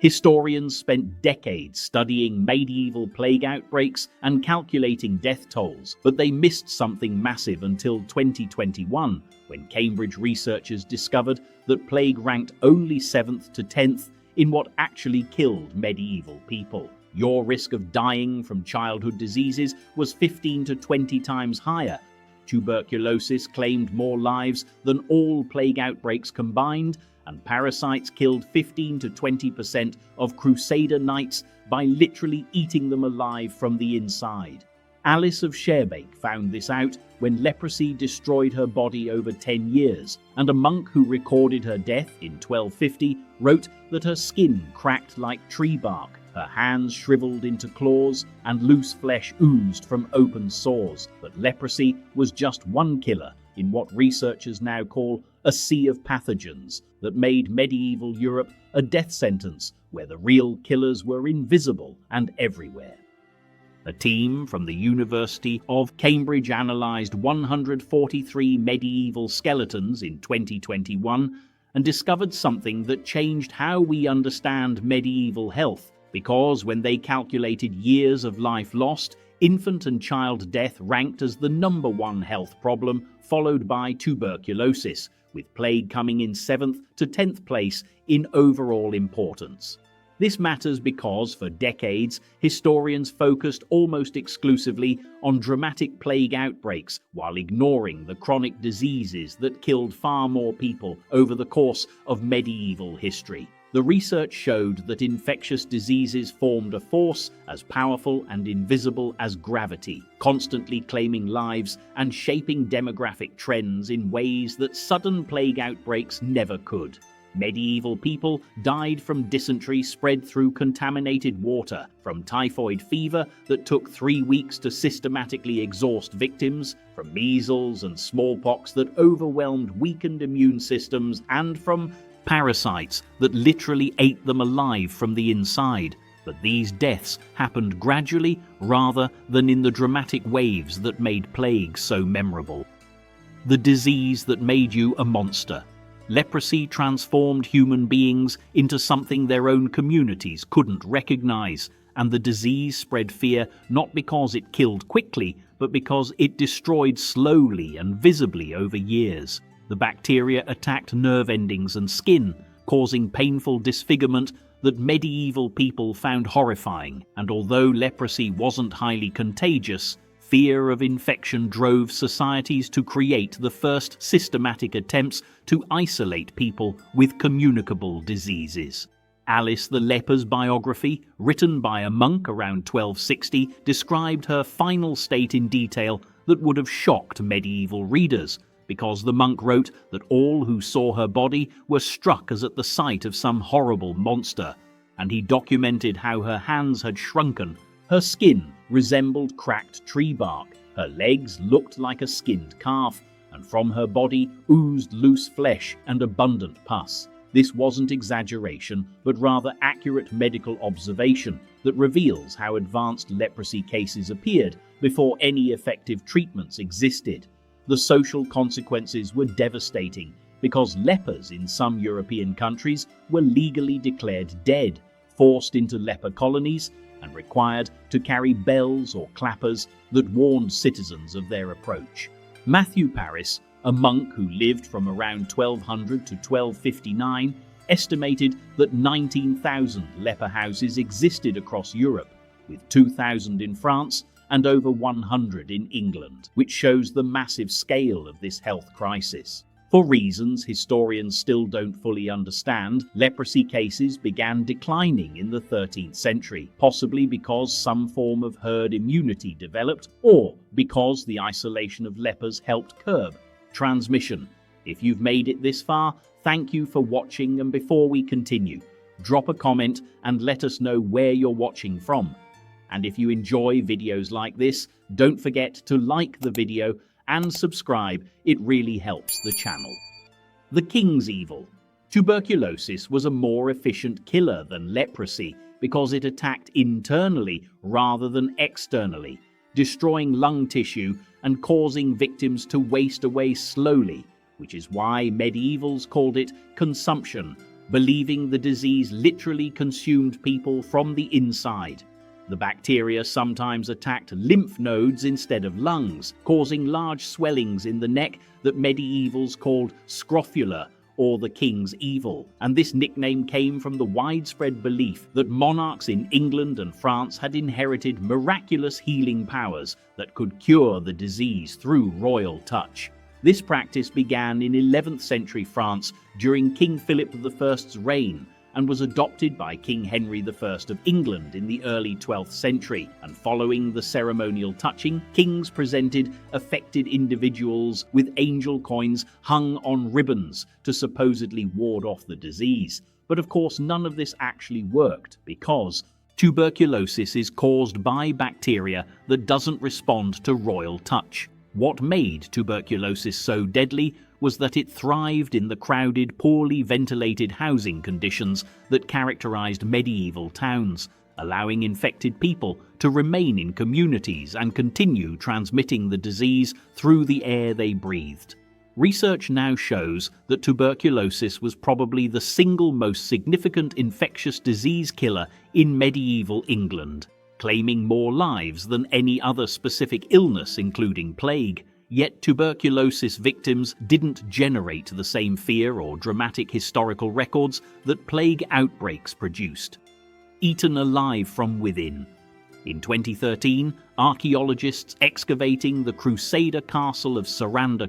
Historians spent decades studying medieval plague outbreaks and calculating death tolls, but they missed something massive until 2021, when Cambridge researchers discovered that plague ranked only 7th to 10th in what actually killed medieval people. Your risk of dying from childhood diseases was 15 to 20 times higher. Tuberculosis claimed more lives than all plague outbreaks combined, and parasites killed 15 to 20% of Crusader knights by literally eating them alive from the inside. Alice of Schaerbeek found this out when leprosy destroyed her body over 10 years, and a monk who recorded her death in 1250 wrote that her skin cracked like tree bark, her hands shriveled into claws, and loose flesh oozed from open sores. But leprosy was just one killer in what researchers now call a sea of pathogens that made medieval Europe a death sentence where the real killers were invisible and everywhere. A team from the University of Cambridge analysed 143 medieval skeletons in 2021 and discovered something that changed how we understand medieval health, because when they calculated years of life lost, infant and child death ranked as the #1 health problem, followed by tuberculosis, with plague coming in 7th to 10th place in overall importance. This matters because, for decades, historians focused almost exclusively on dramatic plague outbreaks while ignoring the chronic diseases that killed far more people over the course of medieval history. The research showed that infectious diseases formed a force as powerful and invisible as gravity, constantly claiming lives and shaping demographic trends in ways that sudden plague outbreaks never could. Medieval people died from dysentery spread through contaminated water, from typhoid fever that took 3 weeks to systematically exhaust victims, from measles and smallpox that overwhelmed weakened immune systems, and from parasites that literally ate them alive from the inside. But these deaths happened gradually rather than in the dramatic waves that made plague so memorable. The disease that made you a monster. Leprosy transformed human beings into something their own communities couldn't recognize, and the disease spread fear not because it killed quickly, but because it destroyed slowly and visibly over years. The bacteria attacked nerve endings and skin, causing painful disfigurement that medieval people found horrifying. And although leprosy wasn't highly contagious, fear of infection drove societies to create the first systematic attempts to isolate people with communicable diseases. Alice the Leper's biography, written by a monk around 1260, described her final state in detail that would have shocked medieval readers, because the monk wrote that all who saw her body were struck as at the sight of some horrible monster, and he documented how her hands had shrunken, her skin resembled cracked tree bark, her legs looked like a skinned calf, and from her body oozed loose flesh and abundant pus. This wasn't exaggeration, but rather accurate medical observation that reveals how advanced leprosy cases appeared before any effective treatments existed. The social consequences were devastating, because lepers in some European countries were legally declared dead, forced into leper colonies, and required to carry bells or clappers that warned citizens of their approach. Matthew Paris, a monk who lived from around 1200 to 1259, estimated that 19,000 leper houses existed across Europe, with 2,000 in France and over 100 in England, which shows the massive scale of this health crisis. For reasons historians still don't fully understand, leprosy cases began declining in the 13th century, possibly because some form of herd immunity developed, or because the isolation of lepers helped curb transmission. If you've made it this far, thank you for watching, and before we continue, drop a comment and let us know where you're watching from. And if you enjoy videos like this, don't forget to like the video and subscribe. It really helps the channel. The King's Evil. Tuberculosis was a more efficient killer than leprosy because it attacked internally rather than externally, destroying lung tissue and causing victims to waste away slowly, which is why medievals called it consumption, believing the disease literally consumed people from the inside. The bacteria sometimes attacked lymph nodes instead of lungs, causing large swellings in the neck that medievals called scrofula, or the king's evil, and this nickname came from the widespread belief that monarchs in England and France had inherited miraculous healing powers that could cure the disease through royal touch. This practice began in 11th century France during King Philip I's reign and was adopted by King Henry I of England in the early 12th century, and following the ceremonial touching, kings presented affected individuals with angel coins hung on ribbons to supposedly ward off the disease. But of course none of this actually worked, because tuberculosis is caused by bacteria that doesn't respond to royal touch. What made tuberculosis so deadly was that it thrived in the crowded, poorly ventilated housing conditions that characterized medieval towns, allowing infected people to remain in communities and continue transmitting the disease through the air they breathed. Research now shows that tuberculosis was probably the single most significant infectious disease killer in medieval England, claiming more lives than any other specific illness, including plague. Yet tuberculosis victims didn't generate the same fear or dramatic historical records that plague outbreaks produced. Eaten alive from within. In 2013, archaeologists excavating the Crusader castle of Saranda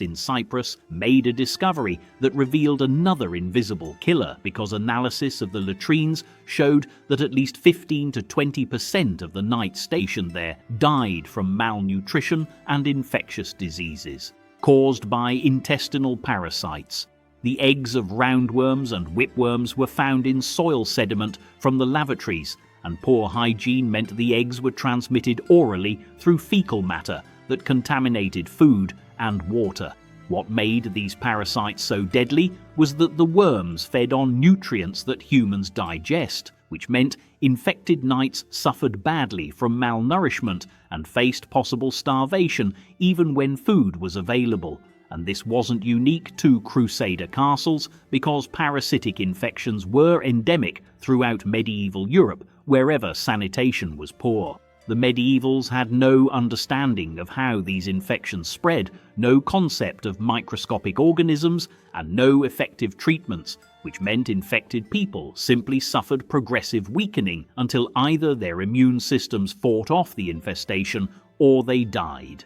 in Cyprus made a discovery that revealed another invisible killer, because analysis of the latrines showed that at least 15 to 20% of the knights stationed there died from malnutrition and infectious diseases caused by intestinal parasites. The eggs of roundworms and whipworms were found in soil sediment from the lavatories, and poor hygiene meant the eggs were transmitted orally through fecal matter that contaminated food and water. What made these parasites so deadly was that the worms fed on nutrients that humans digest, which meant infected knights suffered badly from malnourishment and faced possible starvation even when food was available. And this wasn't unique to Crusader castles, because parasitic infections were endemic throughout medieval Europe, wherever sanitation was poor. The medievals had no understanding of how these infections spread, no concept of microscopic organisms, and no effective treatments, which meant infected people simply suffered progressive weakening until either their immune systems fought off the infestation or they died.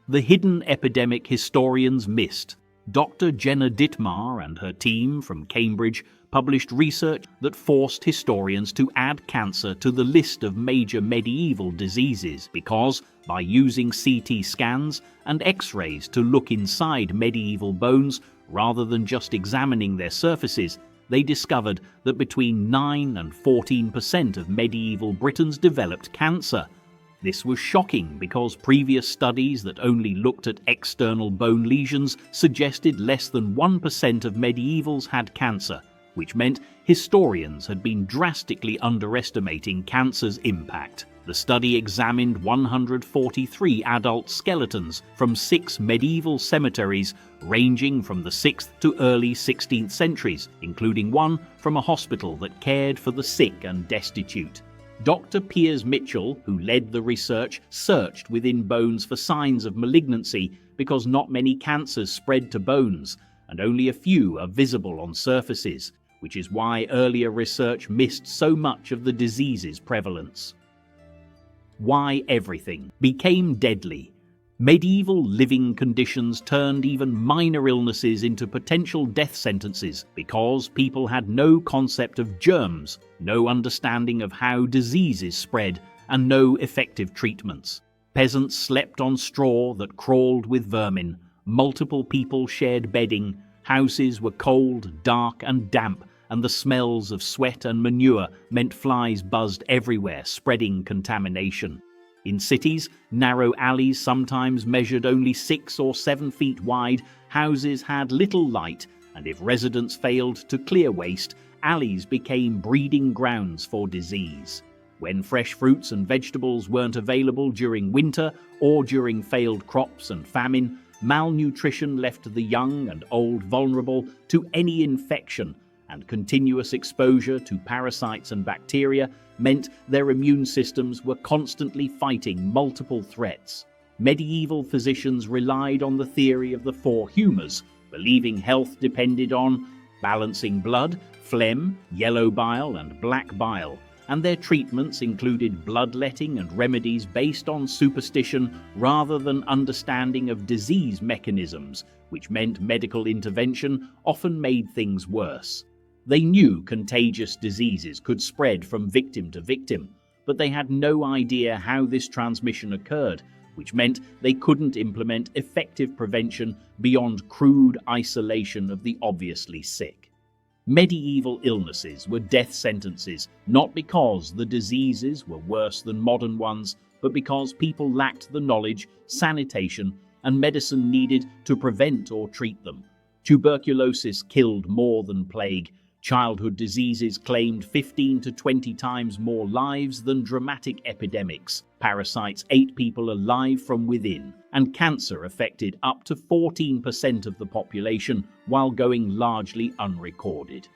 The hidden epidemic historians missed. Dr. Jenna Dittmar and her team from Cambridge published research that forced historians to add cancer to the list of major medieval diseases, because by using CT scans and X-rays to look inside medieval bones rather than just examining their surfaces, they discovered that between 9 and 14% of medieval Britons developed cancer. This was shocking, because previous studies that only looked at external bone lesions suggested less than 1% of medievals had cancer, which meant historians had been drastically underestimating cancer's impact. The study examined 143 adult skeletons from 6 medieval cemeteries ranging from the 6th to early 16th centuries, including one from a hospital that cared for the sick and destitute. Dr. Piers Mitchell, who led the research, searched within bones for signs of malignancy, because not many cancers spread to bones, and only a few are visible on surfaces, which is why earlier research missed so much of the disease's prevalence. Why everything became deadly. Medieval living conditions turned even minor illnesses into potential death sentences, because people had no concept of germs, no understanding of how diseases spread, and no effective treatments. Peasants slept on straw that crawled with vermin, multiple people shared bedding, houses were cold, dark and damp, and the smells of sweat and manure meant flies buzzed everywhere, spreading contamination. In cities, narrow alleys sometimes measured only 6 or 7 feet wide, houses had little light, and if residents failed to clear waste, alleys became breeding grounds for disease. When fresh fruits and vegetables weren't available during winter or during failed crops and famine, malnutrition left the young and old vulnerable to any infection, and continuous exposure to parasites and bacteria meant their immune systems were constantly fighting multiple threats. Medieval physicians relied on the theory of the four humours, believing health depended on balancing blood, phlegm, yellow bile, and black bile, and their treatments included bloodletting and remedies based on superstition rather than understanding of disease mechanisms, which meant medical intervention often made things worse. They knew contagious diseases could spread from victim to victim, but they had no idea how this transmission occurred, which meant they couldn't implement effective prevention beyond crude isolation of the obviously sick. Medieval illnesses were death sentences, not because the diseases were worse than modern ones, but because people lacked the knowledge, sanitation, and medicine needed to prevent or treat them. Tuberculosis killed more than plague. Childhood diseases claimed 15 to 20 times more lives than dramatic epidemics. Parasites ate people alive from within, and cancer affected up to 14% of the population while going largely unrecorded.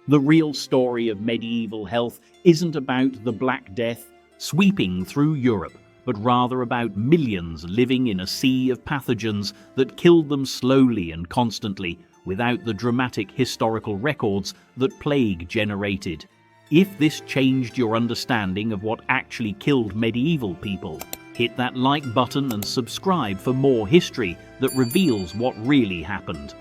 The real story of medieval health isn't about the Black Death sweeping through Europe, but rather about millions living in a sea of pathogens that killed them slowly and constantly, without the dramatic historical records that plague generated. If this changed your understanding of what actually killed medieval people, hit that like button and subscribe for more history that reveals what really happened.